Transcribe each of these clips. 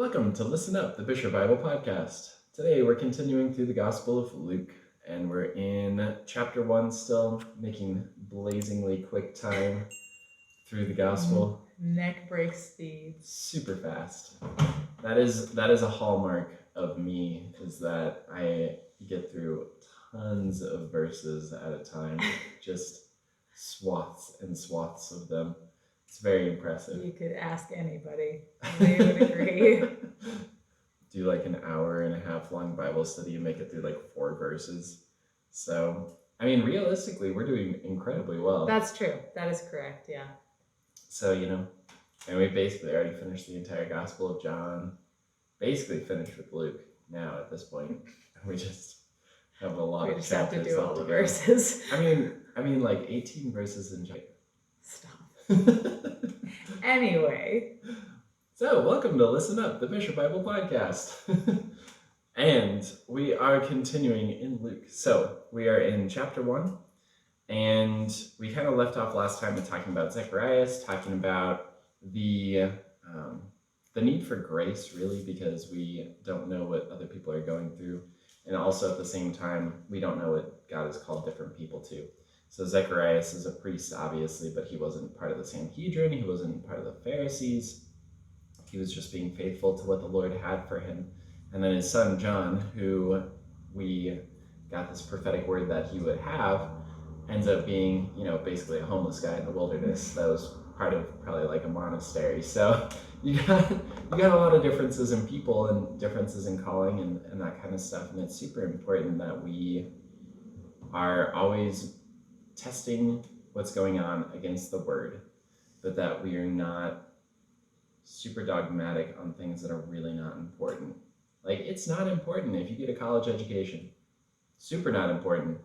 Welcome to Listen Up, the Buescher Bible Podcast. Today we're continuing through the Gospel of Luke, and we're in chapter 1 still, making blazingly quick time through the Gospel. Neck break speed. Super fast. That is a hallmark of me, is that I get through tons of verses at a time, just swaths and swaths of them. It's very impressive. You could ask anybody. They would agree. Do like an hour and a half long Bible study and make it through like 4 verses. So, I mean, realistically, we're doing incredibly well. That's true. That is correct, yeah. So, and we basically already finished the entire Gospel of John. Basically finished with Luke now at this point. We just have a lot of chapters. We just have to do all the go. verses. I mean, like 18 verses in chapter. Stop. Anyway. So, welcome to Listen Up, the Buescher Bible Podcast. And we are continuing in Luke. So, we are in chapter 1, and we kind of left off last time with talking about Zachariah, talking about the need for grace, really, because we don't know what other people are going through. And also, at the same time, we don't know what God has called different people to. So Zachariah is a priest, obviously, but he wasn't part of the Sanhedrin. He wasn't part of the Pharisees. He was just being faithful to what the Lord had for him. And then his son, John, who we got this prophetic word that he would have, ends up being, basically a homeless guy in the wilderness. That was part of probably like a monastery. So you got a lot of differences in people and differences in calling and that kind of stuff. And it's super important that we are always testing what's going on against the word, but that we are not super dogmatic on things that are really not important. Like, it's not important if you get a college education. Super not important.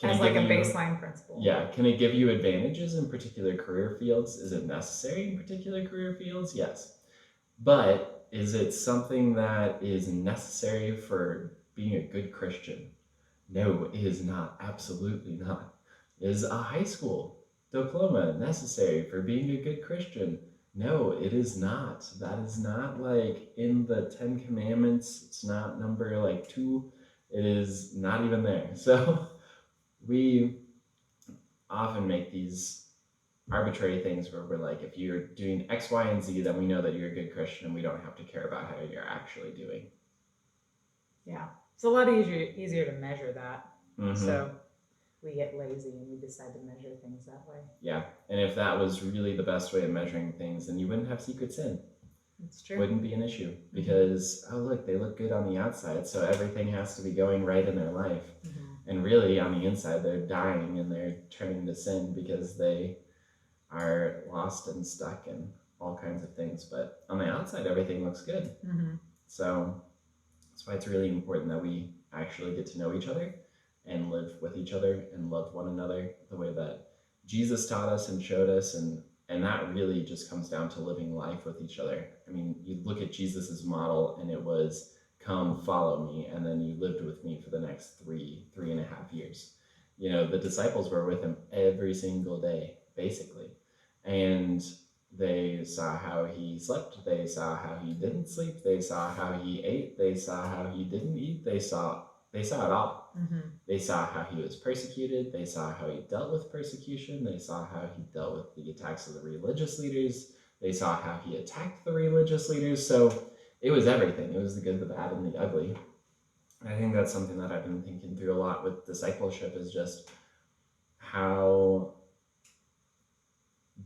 As like a baseline principle. Yeah. Can it give you advantages in particular career fields? Is it necessary in particular career fields? Yes. But is it something that is necessary for being a good Christian? No, it is not. Absolutely not. Is a high school diploma necessary for being a good Christian? No, it is not. That is not like in the 10 Commandments. It's not number like 2. It is not even there. So we often make these arbitrary things where we're like, if you're doing X, Y, and Z, then we know that you're a good Christian and we don't have to care about how you're actually doing. Yeah. It's a lot easier to measure that. Mm-hmm. So we get lazy and we decide to measure things that way. Yeah. And if that was really the best way of measuring things, then you wouldn't have secret sin. It's true. Wouldn't be an issue because, oh, look, they look good on the outside, so everything has to be going right in their life. Mm-hmm. And really, on the inside, they're dying and they're turning to sin because they are lost and stuck and all kinds of things. But on the outside, everything looks good. Mm-hmm. So that's why it's really important that we actually get to know each other and live with each other and love one another the way that Jesus taught us and showed us. And that really just comes down to living life with each other. I mean, you look at Jesus's model and it was, come follow me. And then you lived with me for the next 3.5 years. The disciples were with him every single day, basically. And they saw how he slept. They saw how he didn't sleep. They saw how he ate. They saw how he didn't eat. They saw it all. Mm-hmm. They saw how he was persecuted. They saw how he dealt with persecution. They saw how he dealt with the attacks of the religious leaders. They saw how he attacked the religious leaders. So it was everything. It was the good, the bad, and the ugly. And I think that's something that I've been thinking through a lot with discipleship, is just how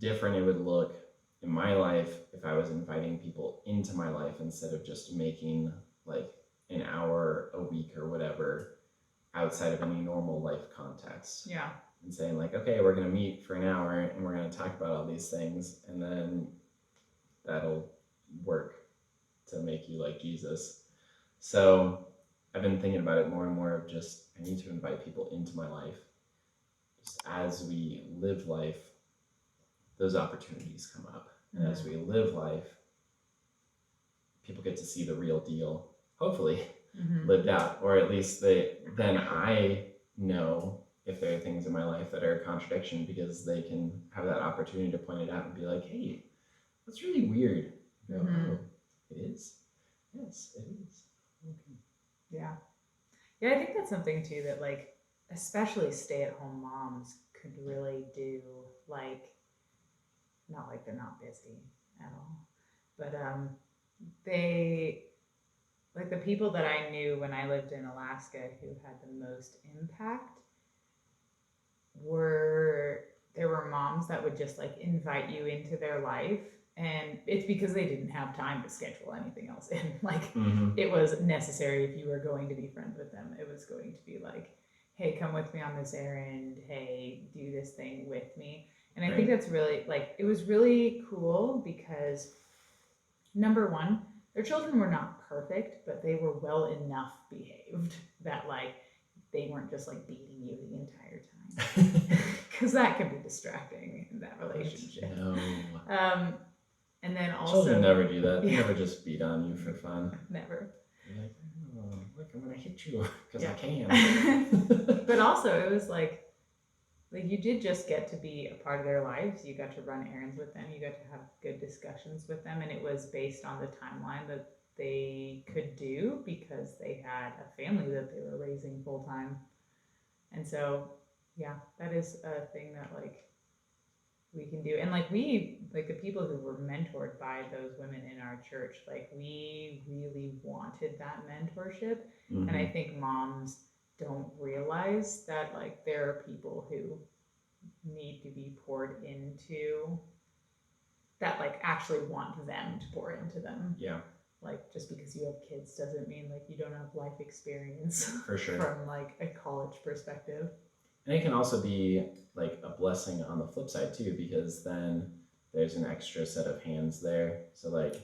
different it would look in my life if I was inviting people into my life instead of just making like an hour a week or whatever outside of any normal life context. Yeah. And saying like, okay, we're going to meet for an hour and we're going to talk about all these things, and then that'll work to make you like Jesus. So I've been thinking about it more and more of just, I need to invite people into my life. Just as we live life, those opportunities come up. And as we live life, people get to see the real deal, hopefully, lived out. Or at least then I know if there are things in my life that are a contradiction, because they can have that opportunity to point it out and be like, hey, that's really weird. You go, oh, it is? Yeah, I think that's something too that like especially stay-at-home moms could really do. Like, not like they're not busy at all, but they like the people that I knew when I lived in Alaska who had the most impact were there were moms that would just like invite you into their life, and it's because they didn't have time to schedule anything else in. Like, it was necessary if you were going to be friends with them. It was going to be like, hey, come with me on this errand, hey, do this thing with me. And I think that's really like, it was really cool because number one, their children were not perfect, but they were well enough behaved that like they weren't just like beating you the entire time, because that can be distracting in that relationship. No. And then also children never do that. They never just beat on you for fun. Never. You're like, oh, look, I'm gonna hit you because I can. But also, it was like you did just get to be a part of their lives. You got to run errands with them. You got to have good discussions with them, and it was based on the timeline that they could do because they had a family that they were raising full time. And so, yeah, that is a thing that like we can do. And like we, like the people who were mentored by those women in our church, like we really wanted that mentorship. And I think moms don't realize that like there are people who need to be poured into that like actually want them to pour into them. Yeah. Like just because you have kids doesn't mean like you don't have life experience. For sure. From like a college perspective. And it can also be like a blessing on the flip side too, because then there's an extra set of hands there. So like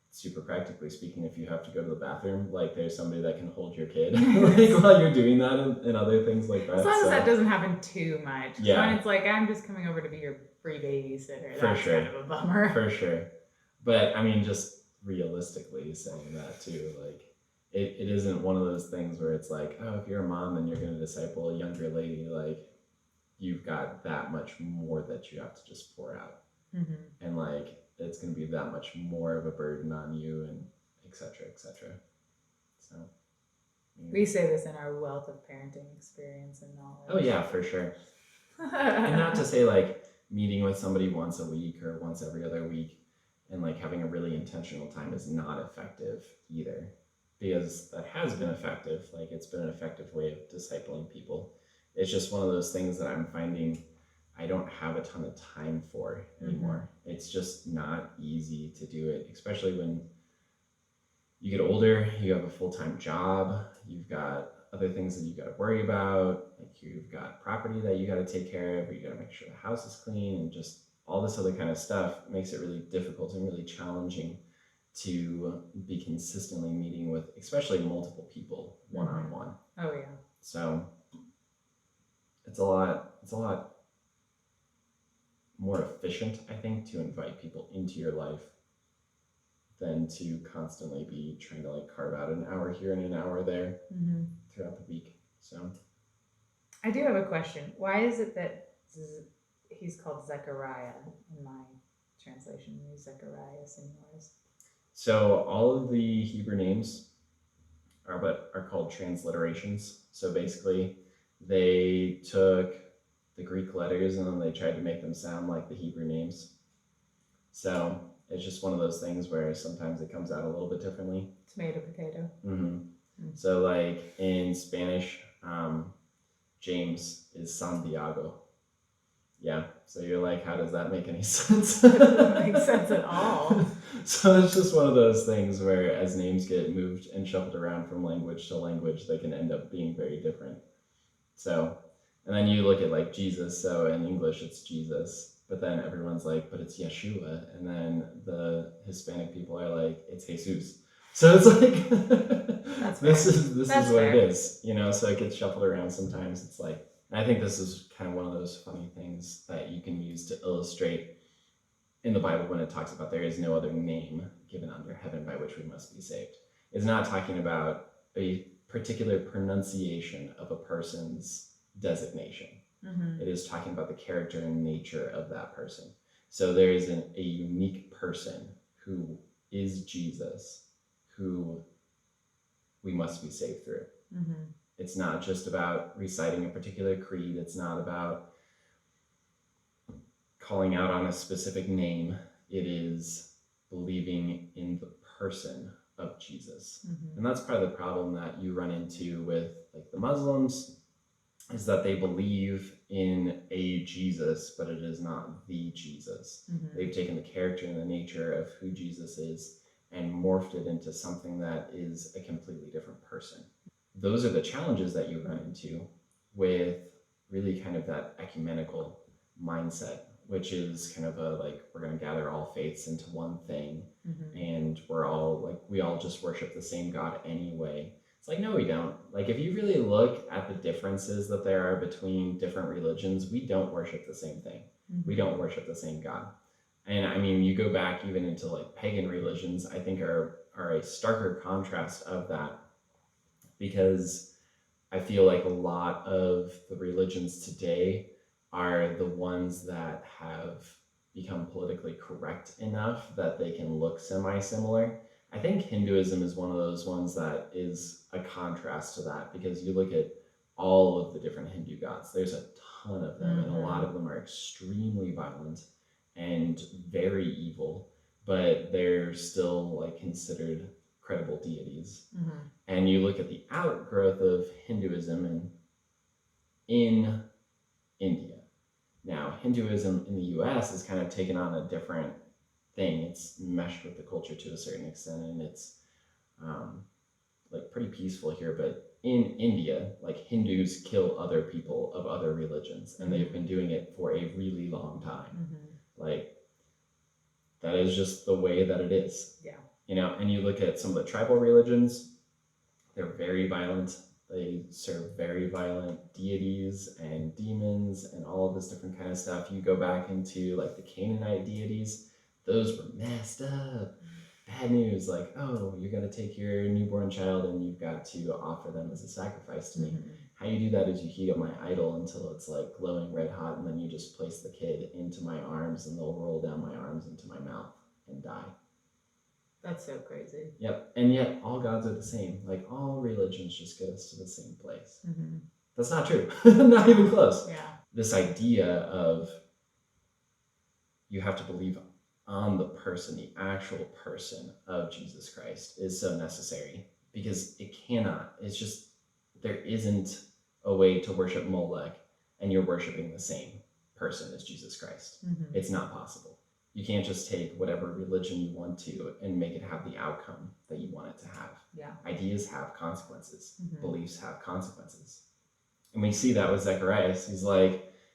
super practically speaking, if you have to go to the bathroom, like there's somebody that can hold your kid like while you're doing that and other things like that. As long as that doesn't happen too much. Yeah. When it's like, I'm just coming over to be your free babysitter. For That's sure. kind of a bummer. For sure. But I mean, just realistically saying that too, like it isn't one of those things where it's like, oh, if you're a mom and you're going to disciple a younger lady, like you've got that much more that you have to just pour out. And like it's going to be that much more of a burden on you, and et cetera, et cetera. So yeah. We say this in our wealth of parenting experience and knowledge. Oh yeah, for sure. And not to say like meeting with somebody once a week or once every other week and like having a really intentional time is not effective either, because that has been effective. Like it's been an effective way of discipling people. It's just one of those things that I'm finding I don't have a ton of time for anymore. It's just not easy to do it, especially when you get older, you have a full-time job, you've got other things that you got to worry about, like you've got property that you got to take care of, or you got to make sure the house is clean, and just all this other kind of stuff makes it really difficult and really challenging to be consistently meeting with, especially multiple people one-on-one. Oh yeah. So it's a lot more efficient, I think, to invite people into your life than to constantly be trying to like carve out an hour here and an hour there throughout the week. So I do have a question. Why is it that he's called Zachariah in my translation? He's Zacharias in yours. So all of the Hebrew names are called transliterations. So basically they took the Greek letters and then they tried to make them sound like the Hebrew names. So it's just one of those things where sometimes it comes out a little bit differently. Tomato, potato. So like in Spanish, James is Santiago. Yeah, so you're like, how does that make any sense? It doesn't make sense at all. So it's just one of those things where as names get moved and shuffled around from language to language, they can end up being very different. So, and then you look at like Jesus, so in English it's Jesus, but then everyone's like, but it's Yeshua, and then the Hispanic people are like, it's Jesus. So it's like, this is what it is, you know, so it gets shuffled around sometimes. It's like, and I think this is kind of one of those funny things that you can use to illustrate in the Bible when it talks about there is no other name given under heaven by which we must be saved. It's not talking about a particular pronunciation of a person's designation. It is talking about the character and nature of that person. So there is a unique person who is Jesus, who we must be saved through. Mm-hmm. It's not just about reciting a particular creed. It's not about calling out on a specific name. It is believing in the person of Jesus. Mm-hmm. And that's part of the problem that you run into with like the Muslims, is that they believe in a Jesus, but it is not the Jesus. Mm-hmm. They've taken the character and the nature of who Jesus is and morphed it into something that is a completely different person. Those are the challenges that you run into with really kind of that ecumenical mindset, which is kind of a like, we're going to gather all faiths into one thing, Mm-hmm. and we all just worship the same God anyway. It's like, no, we don't. Like, if you really look at the differences that there are between different religions, we don't worship the same thing. Mm-hmm. We don't worship the same God. And I mean, you go back even into like pagan religions, I think are a starker contrast of that, because I feel like a lot of the religions today are the ones that have become politically correct enough that they can look semi-similar. I think Hinduism is one of those ones that is a contrast to that, because you look at all of the different Hindu gods, there's a ton of them, and a lot of them are extremely violent and very evil, but they're still like considered credible deities. Mm-hmm. And you look at the outgrowth of Hinduism in India. Now, Hinduism in the US has kind of taken on a different thing. It's meshed with the culture to a certain extent, and it's like pretty peaceful here. But in India, like, Hindus kill other people of other religions, and they've been doing it for a really long time. Mm-hmm. Like, that is just the way that it is. Yeah. You know, and you look at some of the tribal religions, they're very violent. They serve very violent deities and demons and all of this different kind of stuff. You go back into like the Canaanite deities, those were messed up. Bad news, like, oh, you're going to take your newborn child and you've got to offer them as a sacrifice to me. Mm-hmm. How you do that is you heat up my idol until it's like glowing red hot, and then you just place the kid into my arms, and they'll roll down my arms into my mouth and die. That's so crazy. Yep. And yet all gods are the same. Like, all religions just get us to the same place. Mm-hmm. That's not true. Not even close. Yeah. This idea of you have to believe on the person, the actual person of Jesus Christ, is so necessary, because it cannot. It's just, there isn't a way to worship Molech and you're worshiping the same person as Jesus Christ. Mm-hmm. It's not possible. You can't just take whatever religion you want to and make it have the outcome that you want it to have. Yeah. Ideas have consequences. Mm-hmm. Beliefs have consequences. And we see that with Zachariah.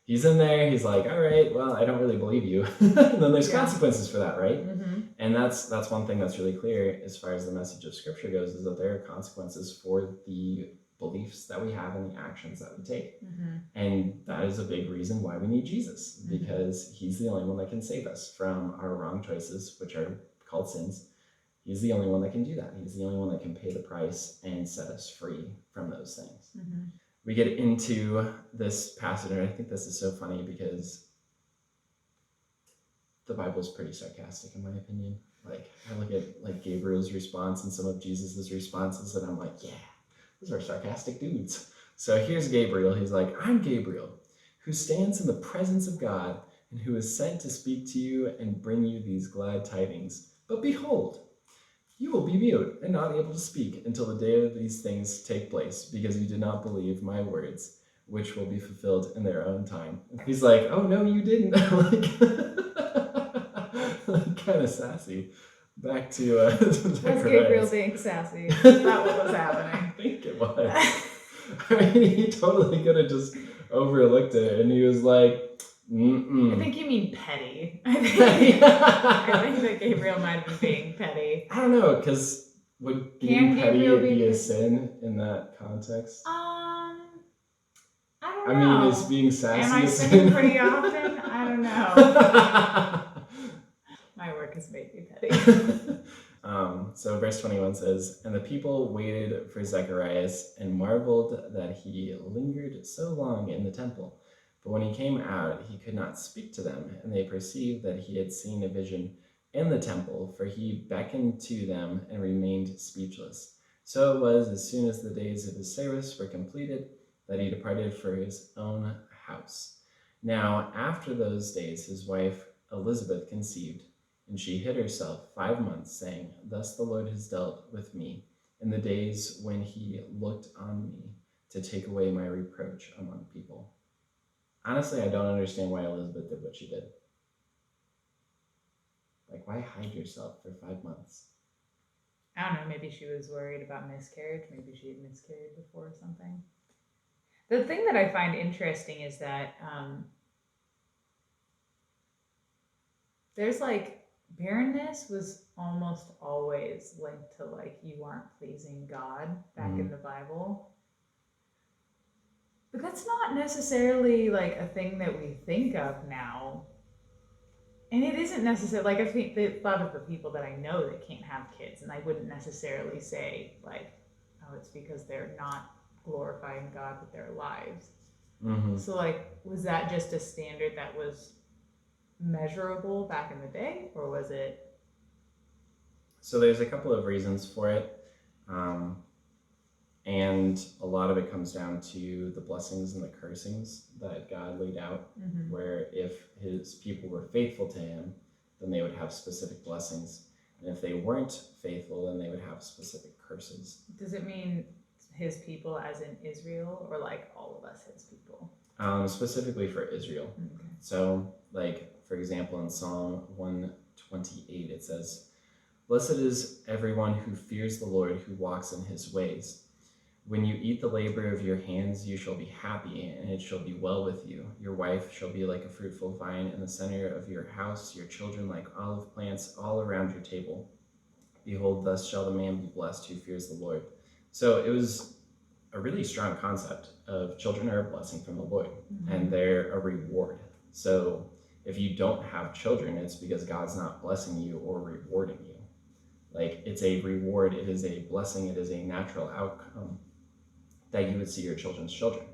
He's in there, he's like, all right, well, I don't really believe you. And then there's consequences for that, right? Mm-hmm. And that's one thing that's really clear as far as the message of Scripture goes, is that there are consequences for the beliefs that we have and the actions that we take. Mm-hmm. And that is a big reason why we need Jesus, because he's the only one that can save us from our wrong choices, which are called sins. He's the only one that can do that. He's the only one that can pay the price and set us free from those things. Mm-hmm. We get into this passage, and I think this is so funny because the Bible's pretty sarcastic, in my opinion. Like, I look at like Gabriel's response and some of Jesus's responses, and I'm like, yeah, those are sarcastic dudes. So here's Gabriel. He's like, I'm Gabriel, who stands in the presence of God and who is sent to speak to you and bring you these glad tidings. But behold, you will be mute and not able to speak until the day of these things take place, because you did not believe my words, which will be fulfilled in their own time. He's like, oh, no, you didn't. like kind of sassy. Back to That's Zachariah. Gabriel being sassy. That's not what was happening. I think it was. I mean, he totally could have just overlooked it, and he was like, mm-mm. I think you mean petty. I think that Gabriel might have been being petty. I don't know, because would being petty be a sin in that context? I don't know. I mean, is being sassy Am I a sinning sin? pretty often? I don't know. My work has made me petty. So verse 21 says, and the people waited for Zacharias and marveled that he lingered so long in the temple. But when he came out, he could not speak to them, and they perceived that he had seen a vision in the temple, for he beckoned to them and remained speechless. So it was, as soon as the days of his service were completed, that he departed for his own house. Now, after those days, his wife Elizabeth conceived, and she hid herself 5 months, saying, Thus the Lord has dealt with me in the days when he looked on me to take away my reproach among people. Honestly, I don't understand why Elizabeth did what she did. Like, why hide yourself for 5 months? I don't know, maybe she was worried about miscarriage. Maybe she had miscarried before or something. The thing that I find interesting is that there's like barrenness was almost always linked to like you aren't pleasing God back in the Bible. But that's not necessarily like a thing that we think of now. And it isn't necessarily, like, I think the thought of the people that I know that can't have kids, and I wouldn't necessarily say, like, oh, it's because they're not glorifying God with their lives. So, like, was that just a standard that was measurable back in the day, or was it? So there's a couple of reasons for it. And a lot of it comes down to the blessings and the cursings that God laid out, where if his people were faithful to him, then they would have specific blessings. And if they weren't faithful, then they would have specific curses. Does it mean his people as in Israel, or like all of us his people? Specifically for Israel. Okay. So, like, for example, in Psalm 128, it says, Blessed is everyone who fears the Lord, who walks in his ways. When you eat the labor of your hands, you shall be happy, and it shall be well with you. Your wife shall be like a fruitful vine in the center of your house, your children like olive plants all around your table. Behold, thus shall the man be blessed who fears the Lord. So it was a really strong concept of children are a blessing from the Lord, and they're a reward. So if you don't have children, it's because God's not blessing you or rewarding you. Like, it's a reward, it is a blessing, it is a natural outcome that you would see your children's children.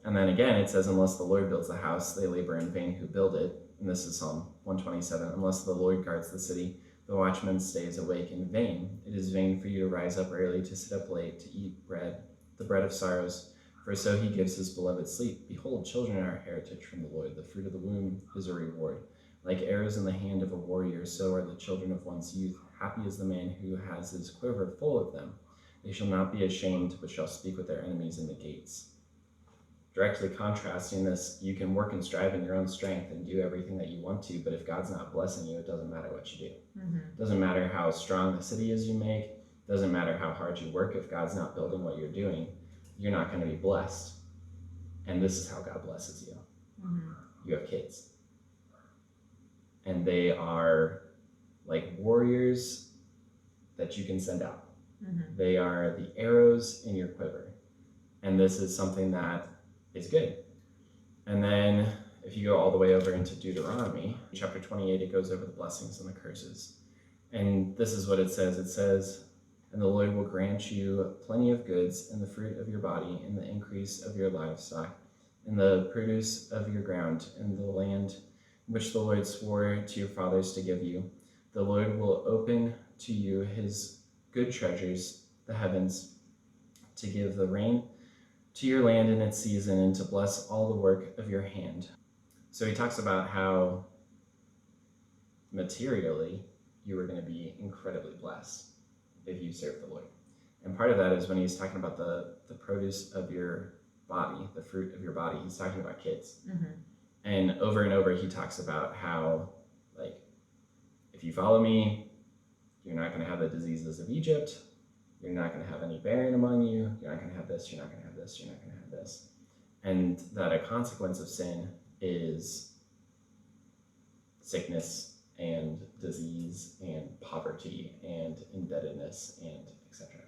And then again, it says, unless the Lord builds the house, they labor in vain who build it. And this is Psalm 127. Unless the Lord guards the city, the watchman stays awake in vain. It is vain for you to rise up early, to sit up late, to eat bread, the bread of sorrows, for so he gives his beloved sleep. Behold, children are a heritage from the Lord. The fruit of the womb is a reward. Like arrows in the hand of a warrior, so are the children of one's youth. Happy is the man who has his quiver full of them. They shall not be ashamed, but shall speak with their enemies in the gates. Directly contrasting this, you can work and strive in your own strength and do everything that you want to, but if God's not blessing you, it doesn't matter what you do. It doesn't matter how strong the city is you make. It doesn't matter how hard you work. If God's not building what you're doing, you're not going to be blessed. And this is how God blesses you. You have kids. And they are like warriors that you can send out. They are the arrows in your quiver. And this is something that is good. And then if you go all the way over into Deuteronomy, chapter 28, it goes over the blessings and the curses. And this is what it says. It says, and the Lord will grant you plenty of goods in the fruit of your body, in the increase of your livestock, in the produce of your ground, in the land which the Lord swore to your fathers to give you. The Lord will open to you his good treasures, the heavens, to give the rain to your land in its season, and to bless all the work of your hand. So he talks about how materially you are going to be incredibly blessed if you serve the Lord. And part of that is when he's talking about the produce of your body, the fruit of your body, he's talking about kids. And over he talks about how, like, if you follow me, you're not going to have the diseases of Egypt. You're not going to have any barren among you. You're not going to have this. You're not going to have this. You're not going to have this. And that a consequence of sin is sickness and disease and poverty and indebtedness and etc.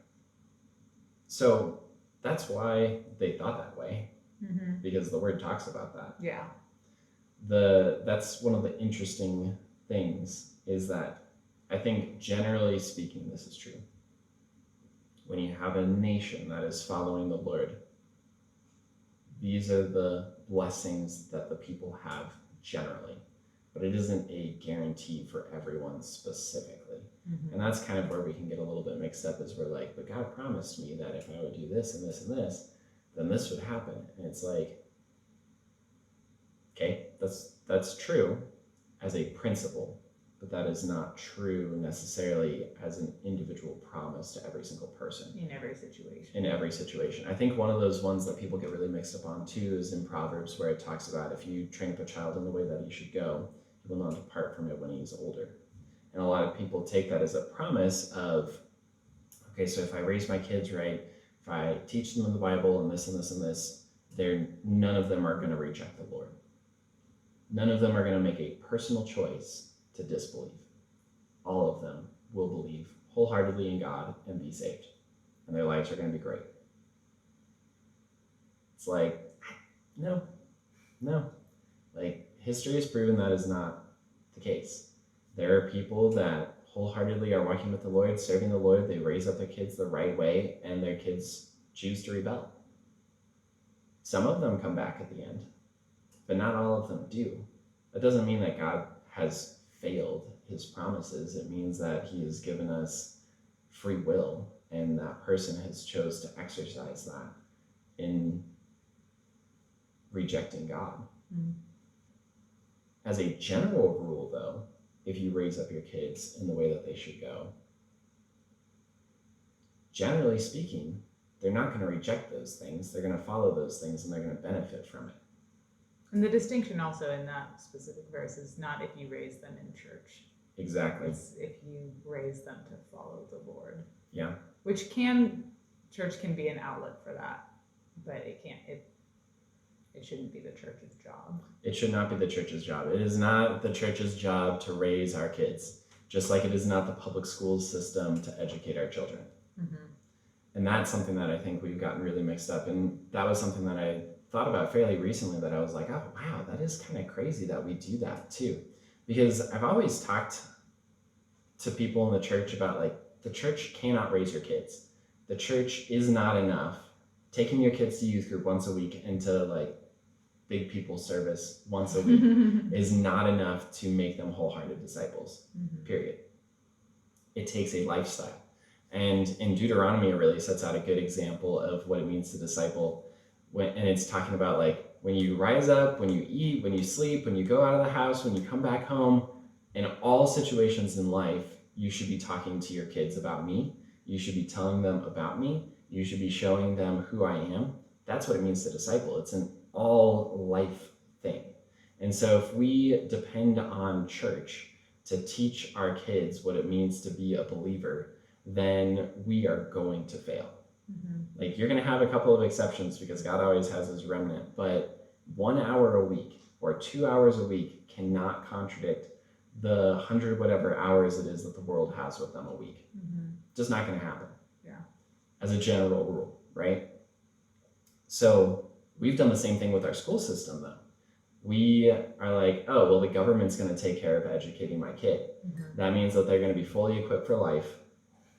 So that's why they thought that way, because the word talks about that. Yeah. That's one of the interesting things is that I think generally speaking, this is true. When you have a nation that is following the Lord, these are the blessings that the people have generally. but it isn't a guarantee for everyone specifically. Mm-hmm. And that's kind of where we can get a little bit mixed up, is we're like, but God promised me that if I would do this and this and this, then this would happen. And it's like, okay, that's true as a principle, but that is not true necessarily as an individual promise to every single person. In every situation. In every situation. I think one of those ones that people get really mixed up on too is in Proverbs, where it talks about if you train up a child in the way that he should go, he will not depart from it when he's older. And a lot of people take that as a promise of, okay, so if I raise my kids right, if I teach them in the Bible and this and this and this, none of them are going to reject the Lord. None of them are going to make a personal choice to disbelieve. All of them will believe wholeheartedly in God and be saved. And their lives are going to be great. It's like, no. Like, history has proven that is not the case. There are people that wholeheartedly are walking with the Lord, serving the Lord. They raise up their kids the right way, and their kids choose to rebel. Some of them come back at the end, but not all of them do. That doesn't mean that God has failed his promises. It means that he has given us free will, and that person has chose to exercise that in rejecting God. Mm. As a general rule, though, if you raise up your kids in the way that they should go, generally speaking, they're not going to reject those things. They're going to follow those things, and they're going to benefit from it. And the distinction also in that specific verse is not if you raise them in church. Exactly. It's if you raise them to follow the Lord. Yeah. Church can be an outlet for that, but it shouldn't be the church's job. It should not be the church's job. It is not the church's job to raise our kids, just like it is not the public school system to educate our children. Mm-hmm. And that's something that I think we've gotten really mixed up. And that was something that I thought about fairly recently, that I was like, oh, wow, that is kind of crazy that we do that too. Because I've always talked to people in the church about, like, the church cannot raise your kids. The church is not enough. Taking your kids to youth group once a week and to, like, big people service once a week is not enough to make them wholehearted disciples, period. It takes a lifestyle. And in Deuteronomy, it really sets out a good example of what it means to disciple. And it's talking about, like, when you rise up, when you eat, when you sleep, when you go out of the house, when you come back home, in all situations in life, you should be talking to your kids about me. You should be telling them about me. You should be showing them who I am. That's what it means to disciple. It's an all life thing. And so if we depend on church to teach our kids what it means to be a believer, then we are going to fail. Like, you're going to have a couple of exceptions, because God always has his remnant, but 1 hour a week or 2 hours a week cannot contradict the 100 whatever hours it is that the world has with them a week. Just not going to happen. Yeah. As a general rule, right? So we've done the same thing with our school system, though. We are like, oh, well, the government's going to take care of educating my kid. That means that they're going to be fully equipped for life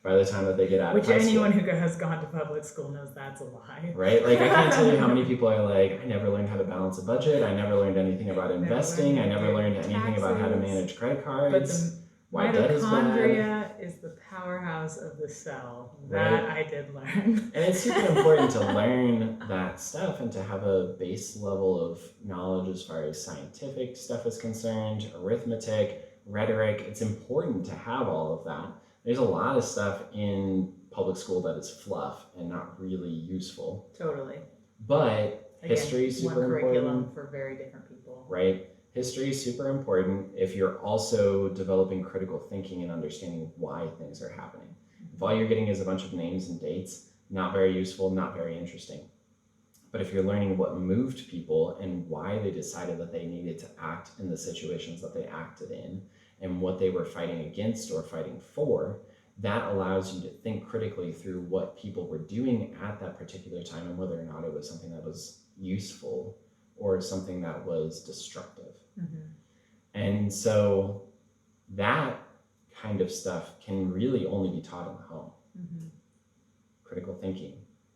by the time that they get out of high school. Which anyone who has gone to public school knows that's a lie. Right? Like, I can't tell you how many people are like, I never learned how to balance a budget. I never learned anything about investing. I never learned anything about how to manage credit cards. But the mitochondria is the powerhouse of the cell. That I did learn. And it's super important to learn that stuff and to have a base level of knowledge as far as scientific stuff is concerned, arithmetic, rhetoric. It's important to have all of that. There's a lot of stuff in public school that is fluff and not really useful. Totally. But again, history is super one curriculum important. For very different people. Right? History is super important if you're also developing critical thinking and understanding why things are happening. If all you're getting is a bunch of names and dates, not very useful, not very interesting. But if you're learning what moved people and why they decided that they needed to act in the situations that they acted in, and what they were fighting against or fighting for, that allows you to think critically through what people were doing at that particular time and whether or not it was something that was useful or something that was destructive. And so that kind of stuff can really only be taught in the home. Critical thinking,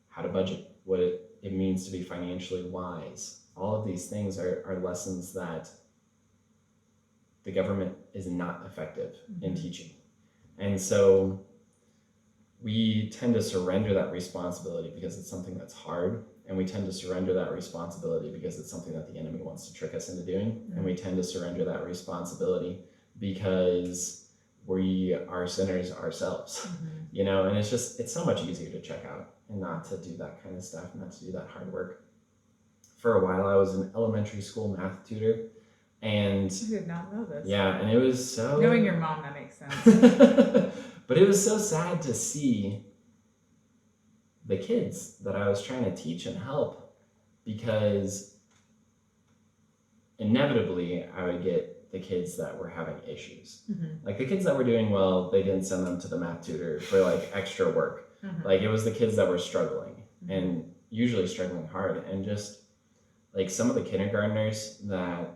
how to budget, what it means to be financially wise. All of these things are lessons that the government is not effective in Mm-hmm. teaching. And so we tend to surrender that responsibility because it's something that's hard. And we tend to surrender that responsibility because it's something that the enemy wants to trick us into doing. Mm-hmm. And we tend to surrender that responsibility because we are sinners ourselves, Mm-hmm. you know, and it's so much easier to check out and not to do that kind of stuff, not to do that hard work. For a while, I was an elementary school math tutor, and I did not know this. yeah, and it was so... Knowing your mom, that makes sense. But it was so sad to see the kids that I was trying to teach and help, because inevitably I would get the kids that were having issues. Mm-hmm. Like the kids that were doing well, they didn't send them to the math tutor for like extra work. Mm-hmm. Like it was the kids that were struggling, Mm-hmm. and usually struggling hard, and just like some of the kindergartners that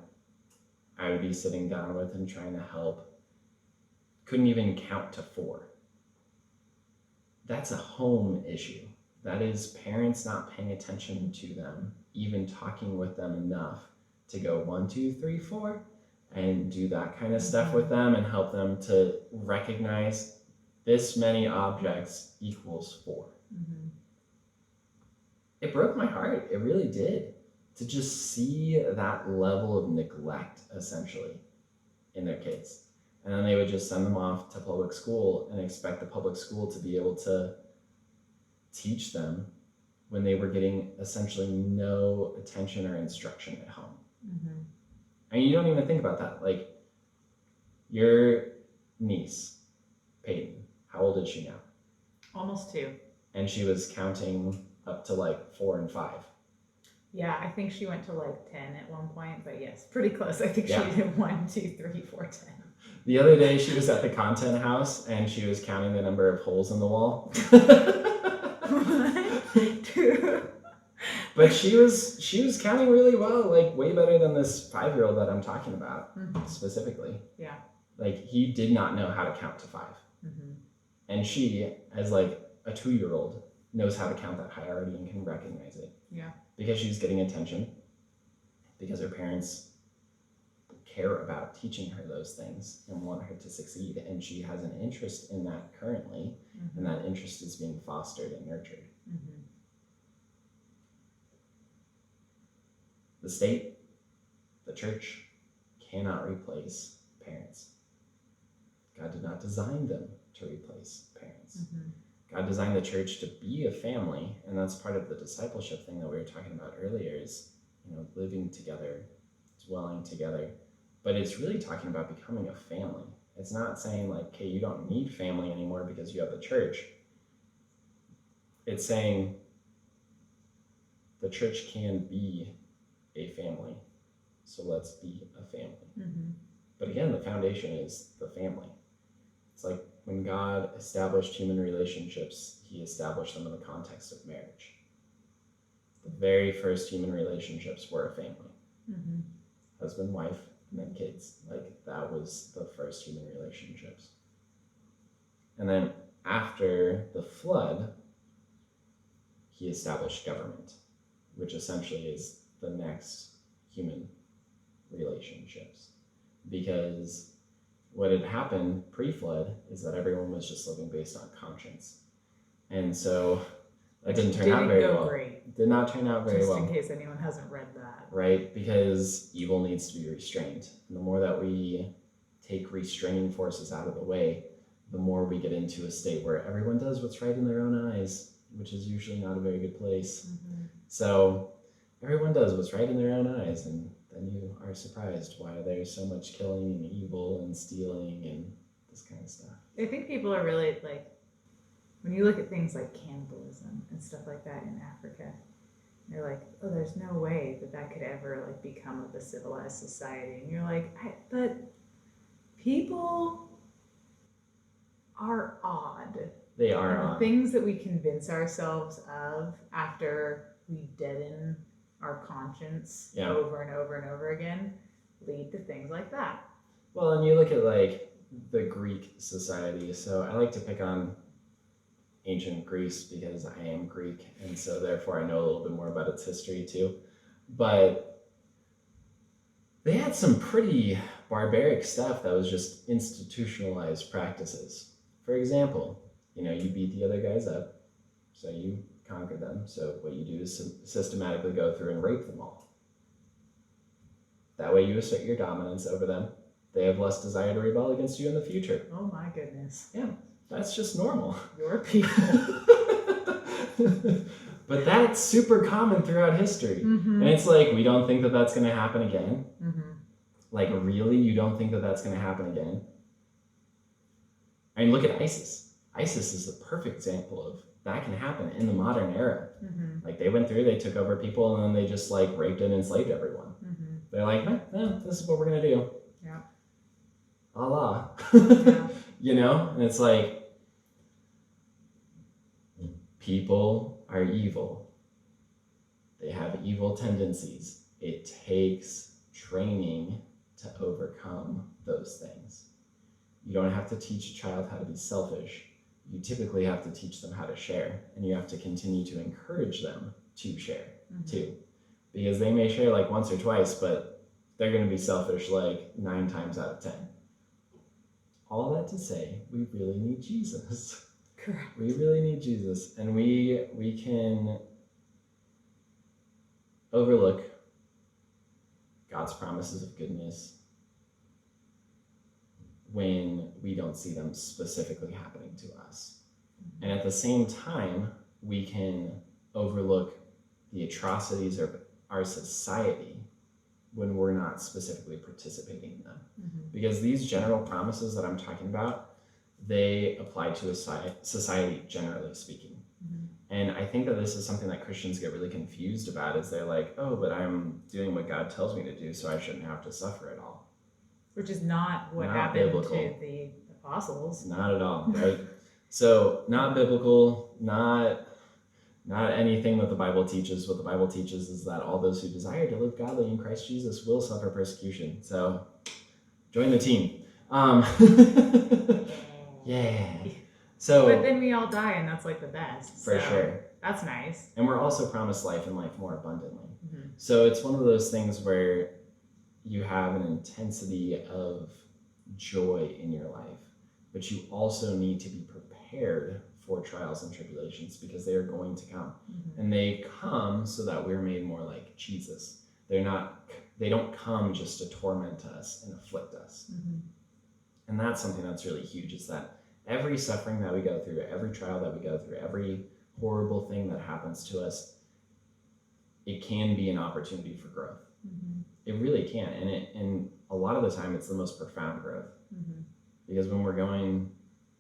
I would be sitting down with and trying to help couldn't even count to 4. That's a home issue. That is parents not paying attention to them, even talking with them enough to go 1, 2, 3, 4, and do that kind of stuff with them and help them to recognize this many objects equals 4. Mm-hmm. It broke my heart. It really did. To just see that level of neglect, essentially, in their kids. And then they would just send them off to public school and expect the public school to be able to teach them when they were getting essentially no attention or instruction at home. Mm-hmm. And you don't even think about that. Like, your niece, Peyton, how old is she now? Almost 2. And she was counting up to like 4 and 5. Yeah, I think she went to like 10 at one point, but yes, pretty close. I think Yeah. she did 1, 2, 3, 4, 10. The other day she was at the content house and she was counting the number of holes in the wall. But she was counting really well, like way better than this 5-year-old that I'm talking about, Mm-hmm. specifically. Yeah. Like he did not know how to count to 5. Mm-hmm. And she, as like a 2-year-old, knows how to count that high already and can recognize it. Yeah. Because she's getting attention, because her parents care about teaching her those things and want her to succeed, and she has an interest in that currently, Mm-hmm. and that interest is being fostered and nurtured. Mm-hmm. The state, the church, cannot replace parents. God did not design them to replace parents. Mm-hmm. God designed the church to be a family, and that's part of the discipleship thing that we were talking about earlier, is, you know, living together, dwelling together. But it's really talking about becoming a family. It's not saying like, okay, you don't need family anymore because you have the church. It's saying the church can be a family, so let's be a family. Mm-hmm. But again, the foundation is the family. It's like when God established human relationships, he established them in the context of marriage. The very first human relationships were a family. Mm-hmm. Husband, wife, and then kids. Like that was the first human relationships. And then after the flood, he established government, which essentially is the next human relationships. Because what had happened pre-flood is that everyone was just living based on conscience. And so that didn't turn out very well. Great. Did not turn out very well. Just in case anyone hasn't read that. Right? Because evil needs to be restrained. And the more that we take restraining forces out of the way, the more we get into a state where everyone does what's right in their own eyes, which is usually not a very good place. Mm-hmm. So everyone does what's right in their own eyes, and then you are surprised why there's so much killing and evil and stealing and this kind of stuff. I think people are really like, when you look at things like cannibalism and stuff like that in Africa, they're like, oh, there's no way that that could ever like become of a civilized society. And you're like, but people are odd. They are And the on. things that we convince ourselves of after we deaden our conscience Yeah. over and over and over again lead to things like that. Well, and you look at like the Greek society. So I like to pick on ancient Greece because I am Greek, and so therefore I know a little bit more about its history too. But they had some pretty barbaric stuff that was just institutionalized practices. For example, you beat the other guys up, so you conquer them. So what you do is systematically go through and rape them all. That way you assert your dominance over them. They have less desire to rebel against you in the future. Oh my goodness. Yeah, that's just normal. Your people. But that's super common throughout history. And it's like, we don't think that that's going to happen again. Like, really? You don't think that that's going to happen again? I mean, look at ISIS. ISIS is the perfect example of that can happen in the modern era. Like, they went through, they took over people, and then they just, like, raped and enslaved everyone. They're like, this is what we're going to do. Yeah. Allah. Yeah. And it's like, people are evil. They have evil tendencies. It takes training to overcome those things. You don't have to teach a child how to be selfish. You typically have to teach them how to share, and you have to continue to encourage them to share too. Because they may share like once or twice, but they're going to be selfish like 9 times out of 10. All that to say, we really need Jesus. Correct. We really need Jesus, and we can overlook God's promises of goodness when we don't see them specifically happening to us. And at the same time, we can overlook the atrocities of our society when we're not specifically participating in them. Because these general promises that I'm talking about, they apply to a society generally speaking. And I think that this is something that Christians get really confused about, is they're like, oh, but I'm doing what God tells me to do, so I shouldn't have to suffer at all. Which is not what happened biblical. To the apostles. Not at all, right? So not biblical, not anything that the Bible teaches. What the Bible teaches is that all those who desire to live godly in Christ Jesus will suffer persecution. So join the team. Yeah. So, but then we all die, and that's like the best. For sure. That's nice. And we're also promised life and life more abundantly. So it's one of those things where you have an intensity of joy in your life, but you also need to be prepared for trials and tribulations, because they are going to come. And they come so that we're made more like Jesus. They don't come just to torment us and afflict us. And that's something that's really huge, is that every suffering that we go through, every trial that we go through, every horrible thing that happens to us, it can be an opportunity for growth. It really can. And a lot of the time, it's the most profound growth. Because when we're going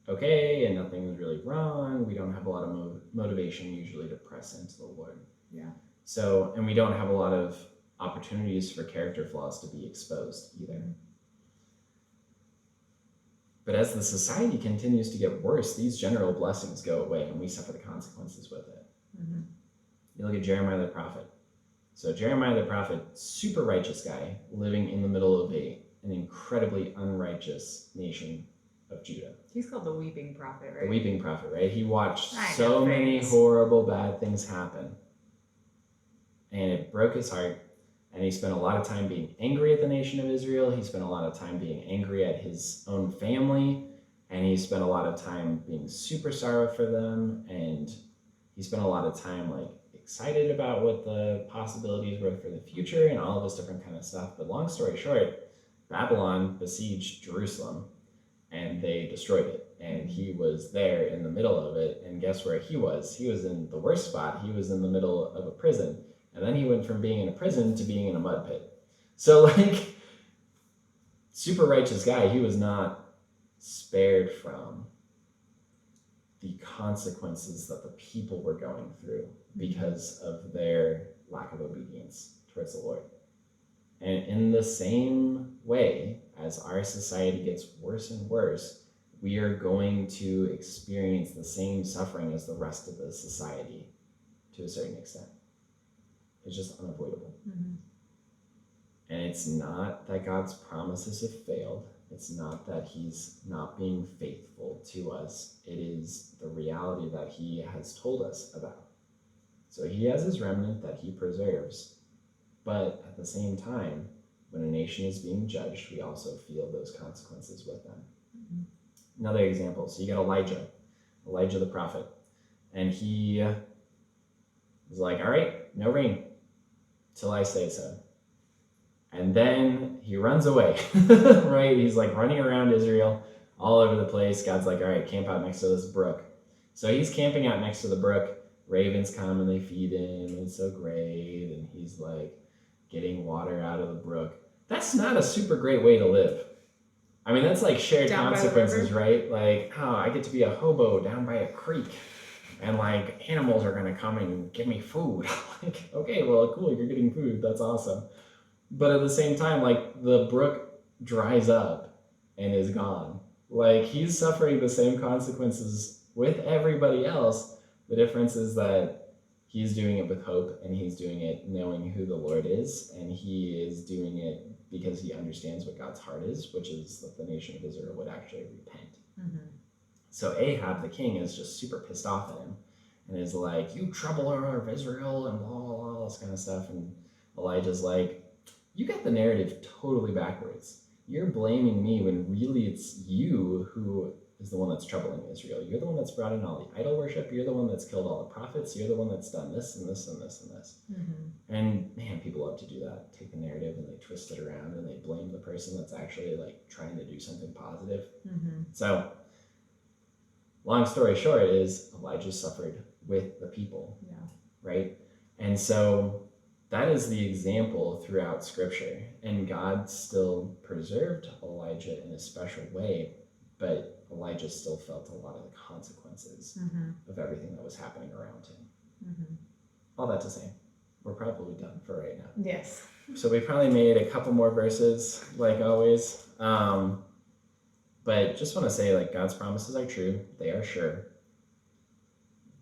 okay and nothing is really wrong, we don't have a lot of motivation usually to press into the Lord. So, and we don't have a lot of opportunities for character flaws to be exposed either. But as the society continues to get worse, these general blessings go away, and we suffer the consequences with it. You look at Jeremiah the prophet. So Jeremiah the prophet, super righteous guy, living in the middle of an incredibly unrighteous nation of Judah. He's called the weeping prophet, right? The weeping prophet, right? He watched so many horrible, bad things happen. And it broke his heart. And he spent a lot of time being angry at the nation of Israel. He spent a lot of time being angry at his own family. And he spent a lot of time being super sorry for them. And he spent a lot of time like excited about what the possibilities were for the future and all of this different kind of stuff. But long story short, Babylon besieged Jerusalem and they destroyed it. And he was there in the middle of it. And guess where he was? He was in the worst spot. He was in the middle of a prison. And then he went from being in a prison to being in a mud pit. So like, super righteous guy, he was not spared from the consequences that the people were going through because of their lack of obedience towards the Lord. And in the same way, as our society gets worse and worse, we are going to experience the same suffering as the rest of the society to a certain extent. It's just unavoidable. And it's not that God's promises have failed. It's not that he's not being faithful to us. It is the reality that he has told us about. So he has his remnant that he preserves. But at the same time, when a nation is being judged, we also feel those consequences with them. Mhm. Another example, so you got Elijah the prophet, and he was like, all right, no rain till I say so. And then he runs away, right? He's like running around Israel all over the place. God's like, all right, camp out next to this brook. So he's camping out next to the brook. Ravens come and they feed him. It's so great. And he's like getting water out of the brook. That's not a super great way to live. I mean, that's like shared Down by the consequences, river. right? Like, oh, I get to be a hobo down by a creek. And like animals are going to come and give me food. Like, okay, well, cool, you're getting food. That's awesome. But at the same time, like the brook dries up and is gone. Like he's suffering the same consequences with everybody else. The difference is that he's doing it with hope, and he's doing it knowing who the Lord is, and he is doing it because he understands what God's heart is, which is that the nation of Israel would actually repent. Mhm. So Ahab, the king, is just super pissed off at him and is like, you troubler of Israel, and blah, blah, blah, all this kind of stuff. And Elijah's like, you got the narrative totally backwards. You're blaming me when really it's you who is the one that's troubling Israel. You're the one that's brought in all the idol worship. You're the one that's killed all the prophets. You're the one that's done this and this and this and this. Mhm. And man, people love to do that. Take the narrative and they twist it around and they blame the person that's actually like trying to do something positive. Mhm. So long story short is Elijah suffered with the people, Yeah. right? And so that is the example throughout Scripture. And God still preserved Elijah in a special way, but Elijah still felt a lot of the consequences Mhm. of everything that was happening around him. Mhm. All that to say, we're probably done for right now. Yes. So we probably made a couple more verses, like always. But just want to say, like, God's promises are true. They are sure.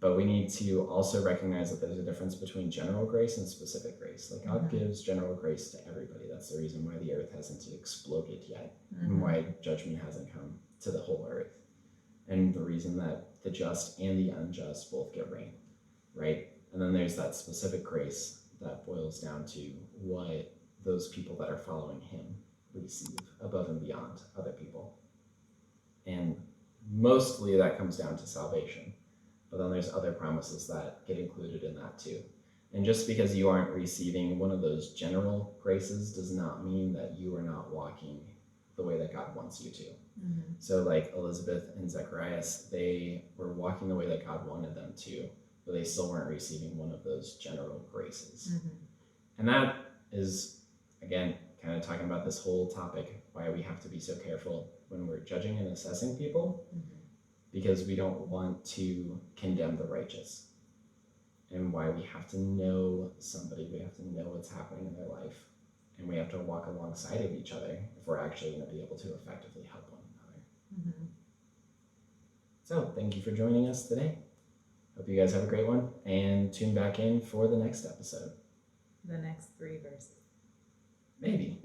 But we need to also recognize that there's a difference between general grace and specific grace. Like, God gives general grace to everybody. That's the reason why the earth hasn't exploded yet, and why judgment hasn't come to the whole earth. And the reason that the just and the unjust both get rain, right? And then there's that specific grace that boils down to what those people that are following him receive above and beyond other people. And mostly that comes down to salvation. But then there's other promises that get included in that too. And just because you aren't receiving one of those general graces does not mean that you are not walking the way that God wants you to. Mhm. So like Elizabeth and Zachariah, they were walking the way that God wanted them to, but they still weren't receiving one of those general graces. Mhm. And that is, again, kind of talking about this whole topic, why we have to be so careful when we're judging and assessing people, because we don't want to condemn the righteous. And why we have to know somebody, we have to know what's happening in their life, and we have to walk alongside of each other if we're actually going to be able to effectively help one another. Mhm. So thank you for joining us today. Hope you guys have a great one, and tune back in for the next episode. The next 3 verses. Maybe.